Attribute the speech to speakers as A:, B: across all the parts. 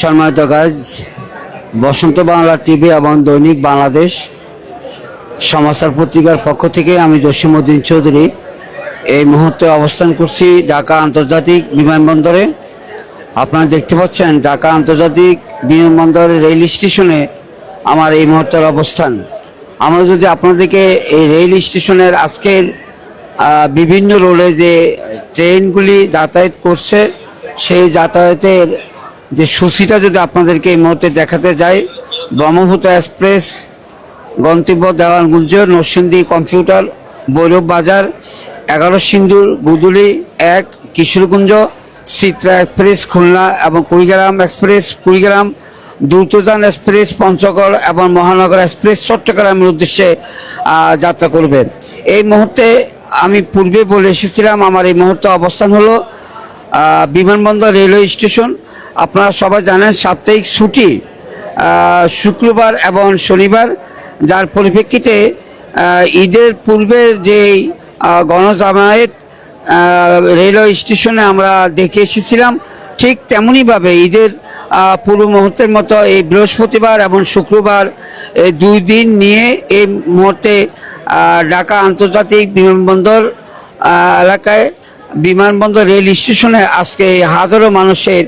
A: সম্মানিত গাইজ, বসন্ত বাংলা টিভি এবং দৈনিক বাংলাদেশ সমাচার পত্রিকার পক্ষ থেকে আমি জসিমউদ্দিন চৌধুরী এই মুহূর্তে অবস্থান করছি ঢাকা আন্তর্জাতিক বিমানবন্দরে। আপনারা দেখতে পাচ্ছেন ঢাকা আন্তর্জাতিক বিমানবন্দরের রেল স্টেশনে আমার এই মুহূর্তের অবস্থান। আমরা যদি আপনাদেরকে এই রেল স্টেশনের আজকের বিভিন্ন রোলে যে ট্রেনগুলি যাতায়াত করছে সেই যাতায়াতের যে সূচিটা যদি আপনাদেরকে এই মুহূর্তে দেখাতে যাই, ব্রহ্মপুত্র এক্সপ্রেস গন্তব্য দেওয়ানগঞ্জ, নরসিংদী কম্পিউটার, ভৈরব বাজার, 11 সিন্দুর, গুদুলি 1, কিশোরগঞ্জ, চিত্রা এক্সপ্রেস খুলনা এবং কুড়িগ্রাম এক্সপ্রেস কুড়িগ্রাম, দ্রুতযান এক্সপ্রেস পঞ্চগড় এবং মহানগর এক্সপ্রেস চট্টগ্রামের উদ্দেশ্যে যাত্রা করবে। এই মুহূর্তে আমি পূর্বে বলে এসেছিলাম আমার এই মুহূর্তে অবস্থান হলো বিমানবন্দর রেলওয়ে স্টেশন। আপনারা সবাই জানেন সাপ্তাহিক ছুটি শুক্রবার এবং শনিবার, যার পরিপ্রেক্ষিতে ঈদের পূর্বে যে গণজামায়াত রেলওয়ে স্টেশনে আমরা দেখে এসেছিলাম, ঠিক তেমনইভাবে ঈদের পূর্ব মুহূর্তের মতো এই বৃহস্পতিবার এবং শুক্রবার এই 2 দিন নিয়ে এই মুহূর্তে ঢাকা আন্তর্জাতিক বিমানবন্দর এলাকায় বিমানবন্দর রেল স্টেশনে আজকে হাজারো মানুষের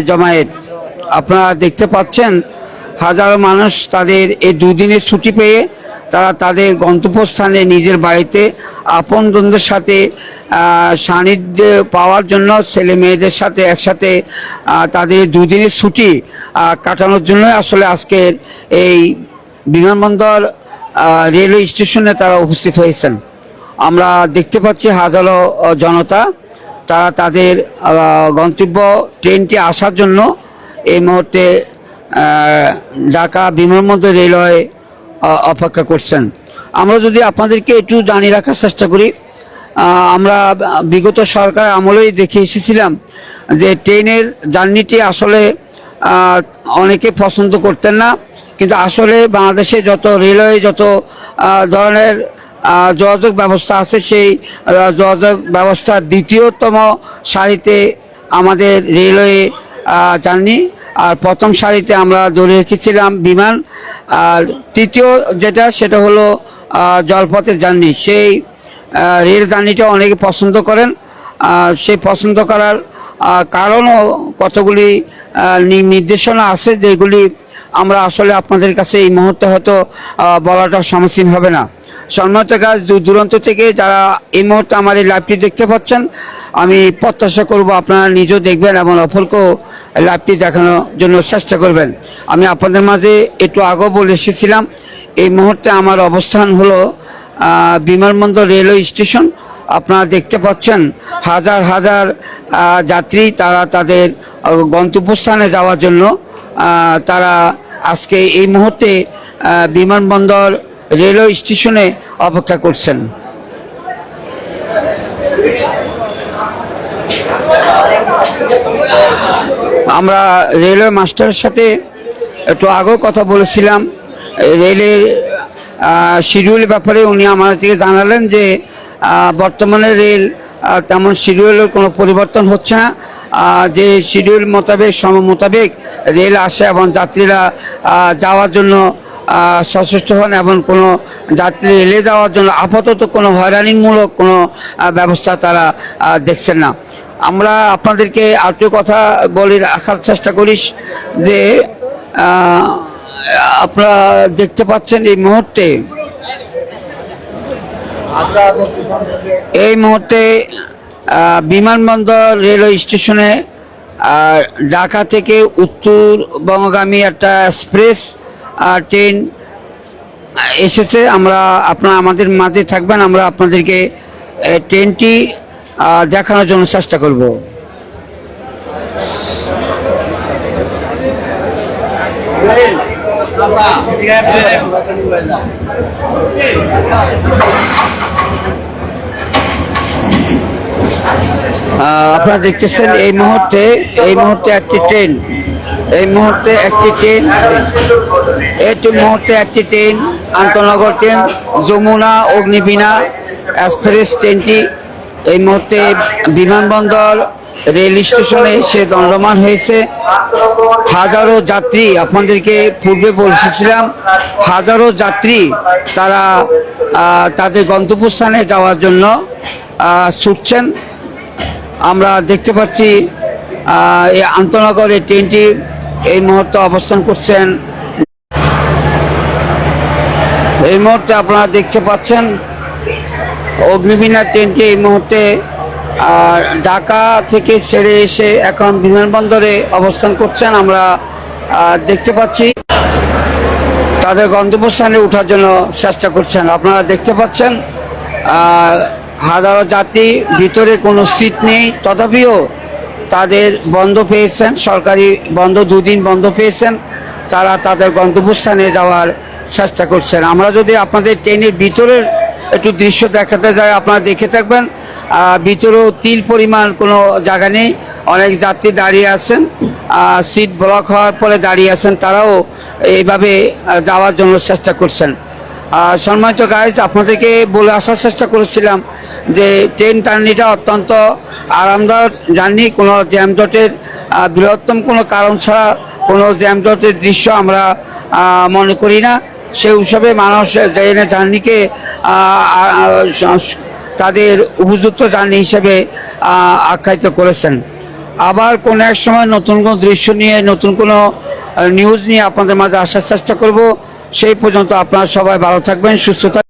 A: জমায়েত। আপনারা দেখতে পাচ্ছেন হাজারো মানুষ তাদের এই 2 দিনের ছুটি পেয়ে তারা তাদের গন্তব্যস্থানে নিজের বাড়িতে আপনজনদের সাথে সান্নিধ্য পাওয়ার জন্য, ছেলে মেয়েদের সাথে একসাথে তাদের 2 দিনের ছুটি কাটানোর জন্য আসলে আজকের এই বিমানবন্দর রেলওয়ে স্টেশনে তারা উপস্থিত হয়েছেন। আমরা দেখতে পাচ্ছি হাজারো জনতা তারা তাদের গন্তব্য ট্রেনটি আসার জন্য এই মুহূর্তে ঢাকা বিমানবন্দর রেলওয়ে অপেক্ষা করছেন। আমরা যদি আপনাদেরকে একটু জানিয়ে রাখার চেষ্টা করি, আমরা বিগত সরকার আমলেই দেখে এসেছিলাম যে ট্রেনের জার্নিটি আসলে অনেকে পছন্দ করতেন না, কিন্তু আসলে বাংলাদেশে যত রেলওয়ে যত ধরনের যোগাযোগ ব্যবস্থা আছে সেই যোগাযোগ ব্যবস্থার দ্বিতীয়তম সারিতে আমাদের রেলওয়ে জার্নি, আর প্রথম সারিতে আমরা ধরে রেখেছিলাম বিমান, আর তৃতীয় যেটা সেটা হলো জলপথের জার্নি। সেই রেল জার্নিটা অনেকে পছন্দ করেন। সেই পছন্দ করার কারণও কতগুলি নির্দেশনা আছে যেগুলি আমরা আসলে আপনাদের কাছে এই মুহূর্তে হয়তো বলাটা সমীচীন হবে না। সম্মানিত গাছ, দূর দূরান্ত থেকে যারা এই মুহূর্তে আমার এই লাইভটি দেখতে পাচ্ছেন, আমি প্রত্যাশা করব আপনারা নিজেও দেখবেন এবং অপরকেও লাইভটি দেখানোর জন্য চেষ্টা করবেন। আমি আপনাদের মাঝে একটু আগেও বলে এসেছিলাম এই মুহূর্তে আমার অবস্থান হলো বিমানবন্দর রেলওয়ে স্টেশন। আপনারা দেখতে পাচ্ছেন হাজার হাজার যাত্রী তারা তাদের গন্তব্যস্থানে যাওয়ার জন্য তারা আজকে এই মুহূর্তে বিমানবন্দর রেলওয়ে স্টেশনে অপেক্ষা করছেন। আমরা রেলওয়ে মাস্টারের সাথে একটু আগেও কথা বলেছিলাম রেলের শিডিউলের ব্যাপারে। উনি আমাদেরকে জানালেন যে বর্তমানে রেল তেমন শিডিউলের কোনো পরিবর্তন হচ্ছে না, যে শিডিউল মোতাবেক সময় মোতাবেক রেল আসে এবং যাত্রীরা যাওয়ার জন্য সচেষ্ট হন এবং কোনো যাত্রী রেলে যাওয়ার জন্য আপাতত কোনো হয়রানিমূলক কোনো ব্যবস্থা তারা দেখছেন না। আমরা আপনাদেরকে আরেকটু কথা বলে রাখার চেষ্টা করিস যে আপনারা দেখতে পাচ্ছেন এই মুহূর্তে বিমানবন্দর রেলওয়ে স্টেশনে ঢাকা থেকে উত্তরবঙ্গগামী একটা এক্সপ্রেস ট্রেন এসেছে। আপনারা আমাদের মাঝে থাকবেন, আমরা আপনাদেরকে ট্রেনটি দেখানোর জন্য চেষ্টা করব। আপনারা দেখতেছেন এই মুহূর্তে একটি ট্রেন একটি ট্রেন আন্তনগর ট্রেন যমুনা, অগ্নিবীণা এক্সপ্রেস ট্রেনটি এই মুহূর্তে বিমানবন্দর রেল স্টেশনে এসে দণ্ডমান হয়েছে। হাজারো যাত্রী, আপনাদেরকে পূর্বে বলেছিলাম, হাজারো যাত্রী তারা তাদের গন্তব্যস্থানে যাওয়ার জন্য ছুটছেন। আমরা দেখতে পাচ্ছি এই আন্তনগর এই ট্রেনটি এই মুহূর্তে অবস্থান করছেন। এই মুহূর্তে আপনারা দেখতে পাচ্ছেন অগ্নিবীণা ট্রেনটি এই মুহূর্তে ঢাকা থেকে ছেড়ে এসে এখন বিমানবন্দরে অবস্থান করছেন। আমরা দেখতে পাচ্ছি তাদের গন্তব্যস্থানে ওঠার জন্য চেষ্টা করছেন। আপনারা দেখতে পাচ্ছেন হাজারো যাত্রী, ভিতরে কোনো সিট নেই, তথাপিও তাদের বন্ধ পেয়েছেন, সরকারি বন্ধ, দুদিন বন্ধ পেয়েছেন, তারা তাদের গন্তব্যস্থানে যাওয়ার চেষ্টা করছেন। আমরা যদি আপনাদের ট্রেনের ভিতরের একটু দৃশ্য দেখাতে যাই, আপনারা দেখে থাকবেন ভিতরেও তিল পরিমাণ কোনো জায়গা নেই, অনেক যাত্রী দাঁড়িয়ে আছেন, সিট ব্লক হওয়ার পরে দাঁড়িয়ে আছেন, তারাও এইভাবে যাওয়ার জন্য চেষ্টা করছেন। সম্মানিত গাইজ, আপনাদেরকে বলে আসার চেষ্টা করেছিলাম যে ট্রেন জার্নিটা অত্যন্ত আরামদায়ক জার্নি, কোনো জ্যামজটের বৃহত্তম কোনো কারণ ছাড়া কোনো জ্যামজটের দৃশ্য আমরা মনে করি না। সেই হিসাবে মানুষ জার্নিকে তাদের উপযুক্ত জার্নি হিসেবে আখ্যায়িত করেছেন। আবার কোনো এক সময় নতুন কোনো দৃশ্য নিয়ে, নতুন কোনো নিউজ নিয়ে আপনাদের মাঝে আসার চেষ্টা করব। সেই পর্যন্ত আপনারা সবাই ভালো থাকবেন, সুস্থ থাকবেন।